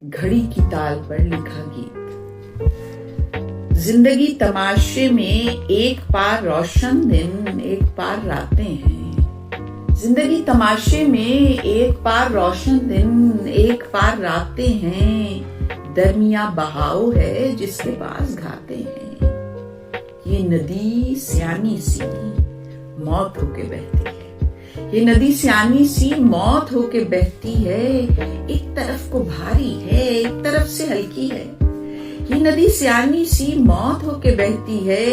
घड़ी की ताल पर लिखा गीत। जिंदगी तमाशे में एक पार रोशन दिन एक पार रातें हैं। जिंदगी तमाशे में एक पार रोशन दिन एक पार रातें हैं। दरमिया बहाव है जिसके पास घाते हैं। ये नदी सियानी सी मौत होके बहती है। ये नदी सियानी सी मौत होके बहती है। एक तरफ को भारी है एक तरफ से हल्की है। ये नदी सियानी सी मौत होके बहती है।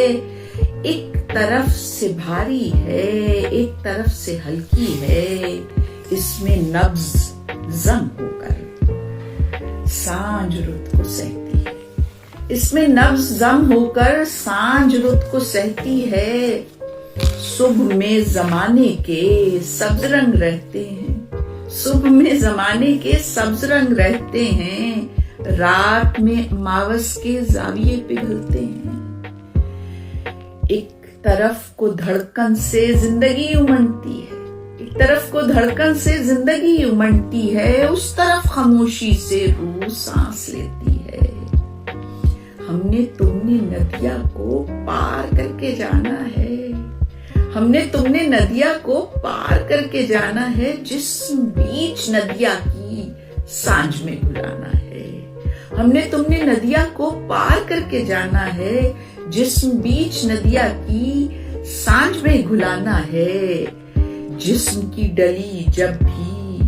एक तरफ से भारी है एक तरफ से हल्की है। इसमें नब्ज जम होकर सांझ रुत को सहती है। इसमें नब्ज जम होकर सांझ रुत को सहती है। सुबह में जमाने के सब्ज रंग रहते हैं। सुबह में जमाने के सब्ज रंग रहते हैं। रात में अमावस के जाविये पिघलते हैं। एक तरफ को धड़कन से जिंदगी उमड़ती है। एक तरफ को धड़कन से जिंदगी उमड़ती है। उस तरफ खामोशी से रूह सांस लेती है। हमने तुमने नदिया को पार करके जाना है। हमने तुमने नदिया को पार करके जाना है। जिस्म बीच नदिया की सांझ में घुलाना है। हमने तुमने नदिया को पार करके जाना है। जिस्म बीच नदिया की सांझ में घुलाना है। जिस्म की डली जब भी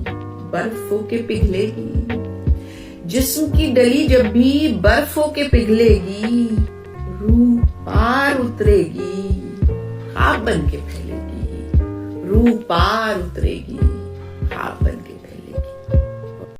बर्फ होके पिघलेगी। जिस्म की डली जब भी बर्फ होके पिघलेगी। रूह पार उतरेगी ख्वाब बन के फैलेगी। रूह पार उतरेगी